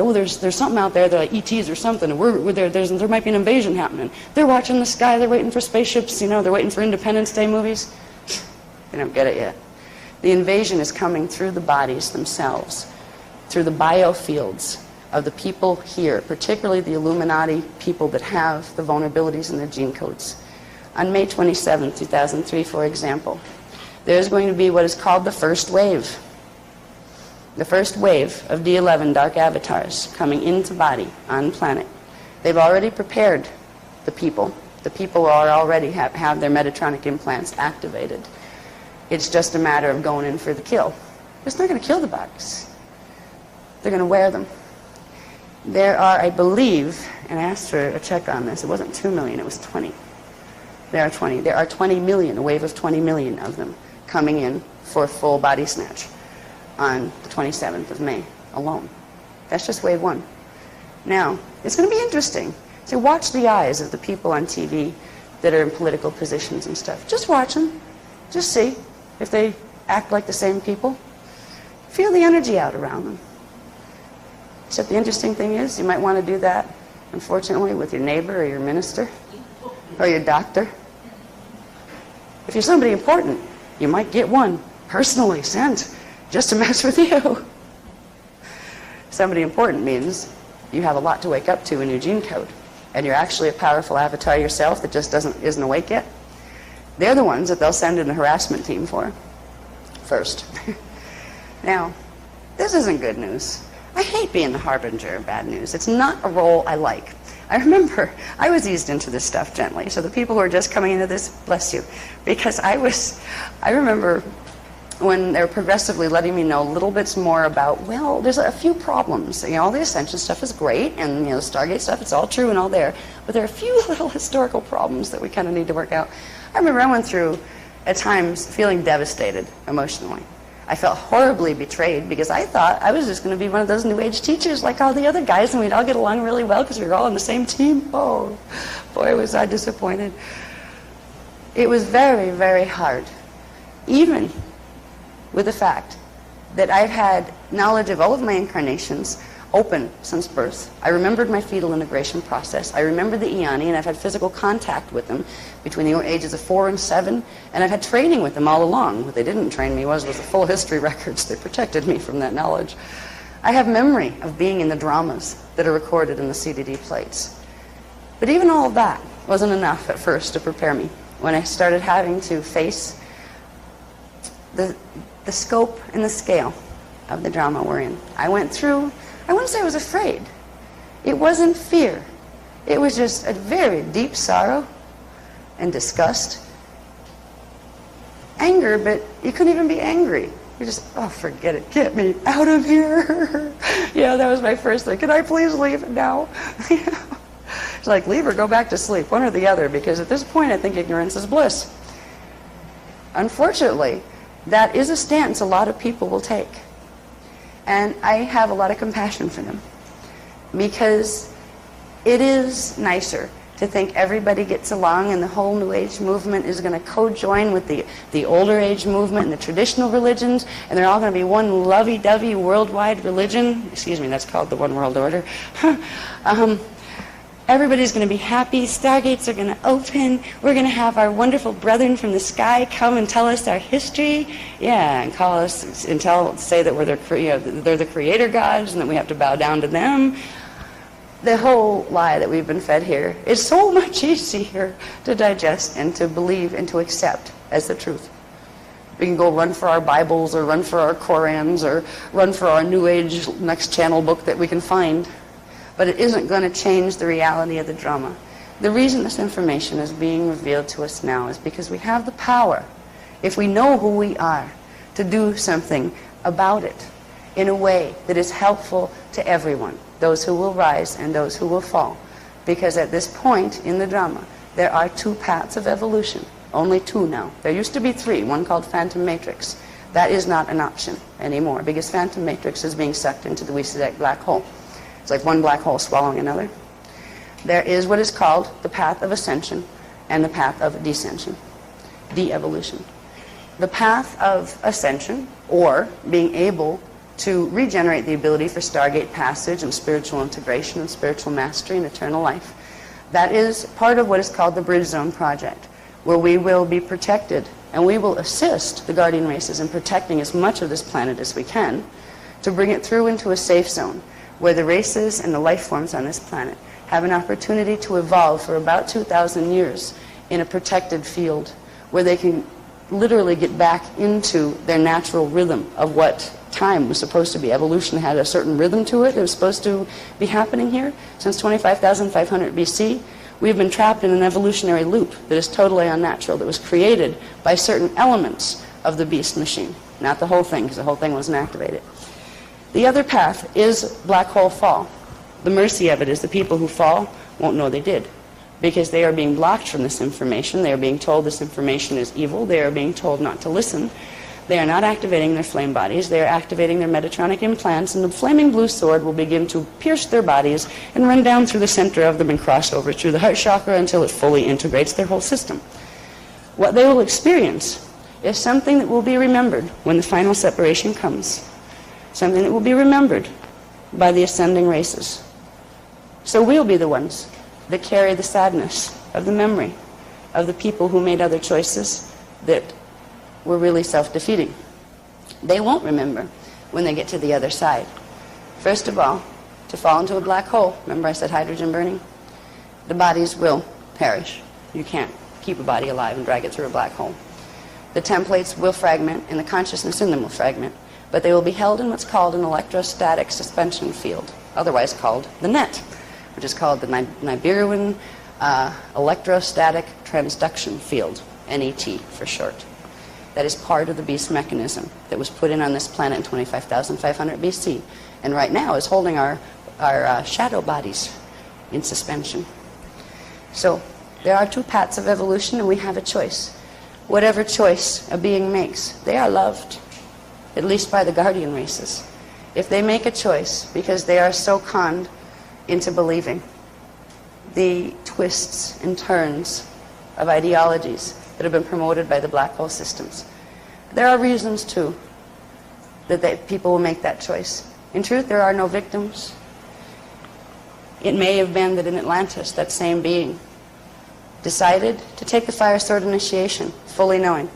oh, there's something out there, like ETs or something, and there might be an invasion happening. They're watching the sky, they're waiting for spaceships, you know, they're waiting for Independence Day movies. They don't get it yet. The invasion is coming through the bodies themselves, through the biofields of the people here, particularly the Illuminati people that have the vulnerabilities in their gene codes. On May 27, 2003, for example, there's going to be what is called the first wave. The first wave of D11 dark avatars coming into body on planet. They've already prepared the people. The people are already have their Metatronic implants activated. It's just a matter of going in for the kill. It's not going to kill the bodies. They're going to wear them. There are, I believe, and I asked for a check on this, it wasn't 2 million, it was 20. There are 20. There are 20 million, a wave of 20 million of them coming in for a full body snatch on the 27th of May alone. That's just wave one. Now, it's going to be interesting. So watch the eyes of the people on TV that are in political positions and stuff. Just watch them. Just see if they act like the same people. Feel the energy out around them. Except the interesting thing is, you might want to do that, unfortunately, with your neighbor or your minister or your doctor. If you're somebody important, you might get one personally sent just to mess with you. Somebody important means you have a lot to wake up to in your gene code, and you're actually a powerful avatar yourself that just isn't awake yet. They're the ones that they'll send in the harassment team for first. Now, this isn't good news. I hate being the harbinger of bad news. It's not a role I like. I remember I was eased into this stuff gently, so the people who are just coming into this, bless you, because I remember when they're progressively letting me know little bits more about, well, there's a few problems. You know, all the Ascension stuff is great, and you know, the Stargate stuff, it's all true and all there, but there are a few little historical problems that we kind of need to work out. I remember I went through, at times, feeling devastated emotionally. I felt horribly betrayed because I thought I was just going to be one of those New Age teachers like all the other guys, and we'd all get along really well because we were all on the same team. Oh, boy, was I disappointed. It was very, very hard, even with the fact that I've had knowledge of all of my incarnations open since birth. I remembered my fetal integration process. I remembered the Eoni, and I've had physical contact with them between the ages of 4 and 7, and I've had training with them all along. What they didn't train me was the full history records. They protected me from that knowledge. I have memory of being in the dramas that are recorded in the CDD plates. But even all of that wasn't enough at first to prepare me. When I started having to face the scope and the scale of the drama we're in, I went through, I wouldn't say I was afraid. It wasn't fear. It was just a very deep sorrow and disgust. Anger, but you couldn't even be angry. You're just, oh, forget it. Get me out of here. Yeah, that was my first thing. Can I please leave now? It's like, leave or go back to sleep, one or the other, because at this point I think ignorance is bliss. Unfortunately, that is a stance a lot of people will take. And I have a lot of compassion for them, because it is nicer to think everybody gets along and the whole New Age movement is going to co-join with the older age movement and the traditional religions, and they're all going to be one lovey-dovey worldwide religion. Excuse me, that's called the One World Order. Everybody's going to be happy. Stargates are going to open. We're going to have our wonderful brethren from the sky come and tell us our history. Yeah, and call us and say that they're the creator gods and that we have to bow down to them. The whole lie that we've been fed here is so much easier to digest and to believe and to accept as the truth. We can go run for our Bibles or run for our Korans or run for our New Age next channel book that we can find. But it isn't going to change the reality of the drama. The reason this information is being revealed to us now is because we have the power, if we know who we are, to do something about it in a way that is helpful to everyone, those who will rise and those who will fall. Because at this point in the drama, there are 2 paths of evolution, only 2 now. There used to be 3, one called Phantom Matrix. That is not an option anymore, because Phantom Matrix is being sucked into the Weesadek black hole. It's like one black hole swallowing another. There is what is called the path of ascension and the path of descension, de-evolution. The path of ascension, or being able to regenerate the ability for Stargate passage and spiritual integration and spiritual mastery and eternal life. That is part of what is called the Bridge Zone Project, where we will be protected and we will assist the guardian races in protecting as much of this planet as we can to bring it through into a safe zone where the races and the life forms on this planet have an opportunity to evolve for about 2,000 years in a protected field where they can literally get back into their natural rhythm of what time was supposed to be. Evolution had a certain rhythm to it that was supposed to be happening here. Since 25,500 BC, we've been trapped in an evolutionary loop that is totally unnatural, that was created by certain elements of the beast machine. Not the whole thing, because the whole thing wasn't activated. The other path is black hole fall. The mercy of it is the people who fall won't know they did, because they are being blocked from this information. They are being told this information is evil. They are being told not to listen. They are not activating their flame bodies. They are activating their Metatronic implants, and the flaming blue sword will begin to pierce their bodies and run down through the center of them and cross over through the heart chakra until it fully integrates their whole system. What they will experience is something that will be remembered when the final separation comes, something that will be remembered by the ascending races. So we'll be the ones that carry the sadness of the memory of the people who made other choices that were really self-defeating. They won't remember when they get to the other side. First of all, to fall into a black hole, remember I said hydrogen burning? The bodies will perish. You can't keep a body alive and drag it through a black hole. The templates will fragment and the consciousness in them will fragment, but they will be held in what's called an electrostatic suspension field, otherwise called the net, which is called the Nibiruan electrostatic transduction field, NET for short. That is part of the beast mechanism that was put in on this planet in 25,500 BC, and right now is holding our shadow bodies in suspension. So there are two paths of evolution, and we have a choice. Whatever choice a being makes, they are loved, at least by the guardian races. If they make a choice because they are so conned into believing the twists and turns of ideologies that have been promoted by the black hole systems, there are reasons too that people will make that choice. In truth, there are no victims. It may have been that in Atlantis, that same being decided to take the fire sword initiation, fully knowing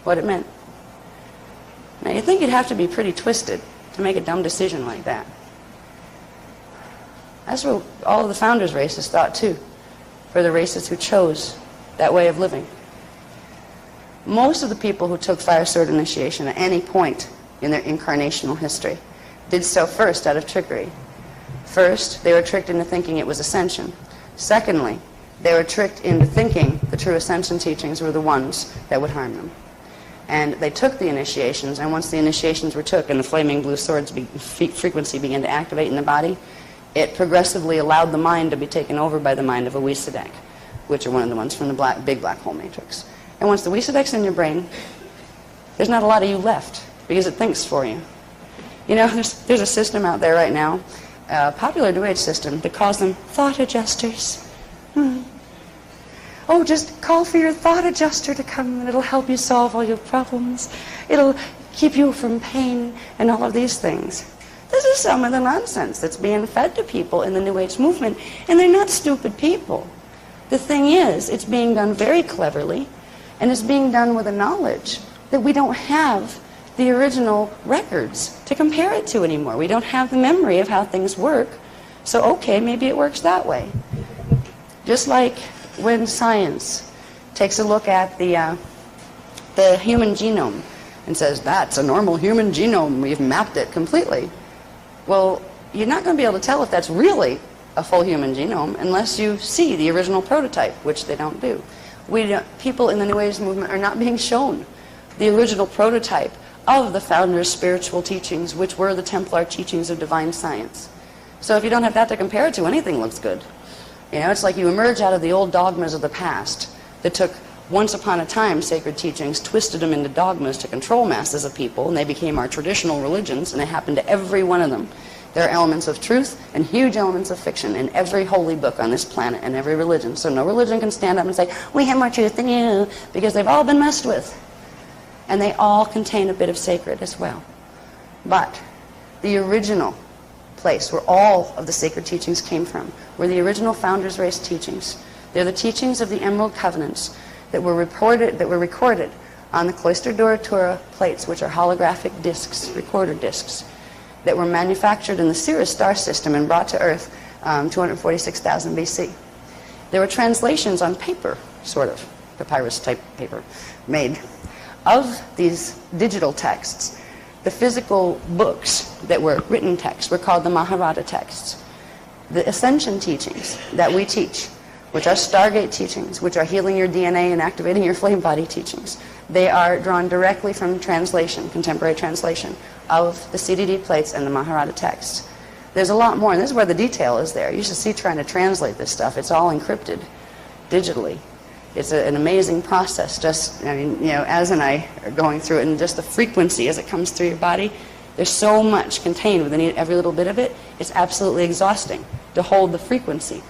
what it meant. Now, you'd think you'd have to be pretty twisted to make a dumb decision like that. That's what all of the founders' races thought too, for the races who chose that way of living. Most of the people who took fire sword initiation at any point in their incarnational history did so first out of trickery. First, they were tricked into thinking it was ascension. Secondly, they were tricked into thinking the true ascension teachings were the ones that would harm them. And they took the initiations, and once the initiations were took and the flaming blue sword's frequency began to activate in the body, it progressively allowed the mind to be taken over by the mind of a Weesadek, which are one of the ones from the big black hole matrix. And once the Weesadek's in your brain, there's not a lot of you left, because it thinks for you. You know, there's a system out there right now, a popular New Age system, that calls them thought adjusters. Oh, just call for your thought adjuster to come and it'll help you solve all your problems. It'll keep you from pain and all of these things. This is some of the nonsense that's being fed to people in the New Age movement, and they're not stupid people. The thing is, it's being done very cleverly, and it's being done with a knowledge that we don't have the original records to compare it to anymore. We don't have the memory of how things work, so okay, maybe it works that way. Just like when science takes a look at the human genome and says, that's a normal human genome, we've mapped it completely. Well, you're not going to be able to tell if that's really a full human genome unless you see the original prototype, which they don't do. People in the New Age movement are not being shown the original prototype of the founders' spiritual teachings, which were the Templar teachings of divine science. So if you don't have that to compare it to, anything looks good. You know, it's like you emerge out of the old dogmas of the past that took once upon a time sacred teachings, twisted them into dogmas to control masses of people, and they became our traditional religions, and it happened to every one of them. There are elements of truth and huge elements of fiction in every holy book on this planet and every religion. So no religion can stand up and say, we have more truth than you, because they've all been messed with. And they all contain a bit of sacred as well. But the original place where all of the sacred teachings came from, where the original Founders Race teachings. They're the teachings of the Emerald Covenants that were recorded on the Cloister Duratura plates, which are holographic discs, recorder discs, that were manufactured in the Sirius star system and brought to Earth 246,000 BC. There were translations on paper, sort of, papyrus-type paper, made of these digital texts. The physical books that were written texts were called the Mahabharata texts. The Ascension teachings that we teach, which are Stargate teachings, which are healing your DNA and activating your flame body teachings, they are drawn directly from translation, contemporary translation, of the CDD plates and the Mahabharata texts. There's a lot more, and this is where the detail is there. You should see trying to translate this stuff. It's all encrypted digitally. It's an amazing process. Just, I mean, you know, Az and I are going through it, and just the frequency as it comes through your body, there's so much contained within every little bit of it. It's absolutely exhausting to hold the frequency.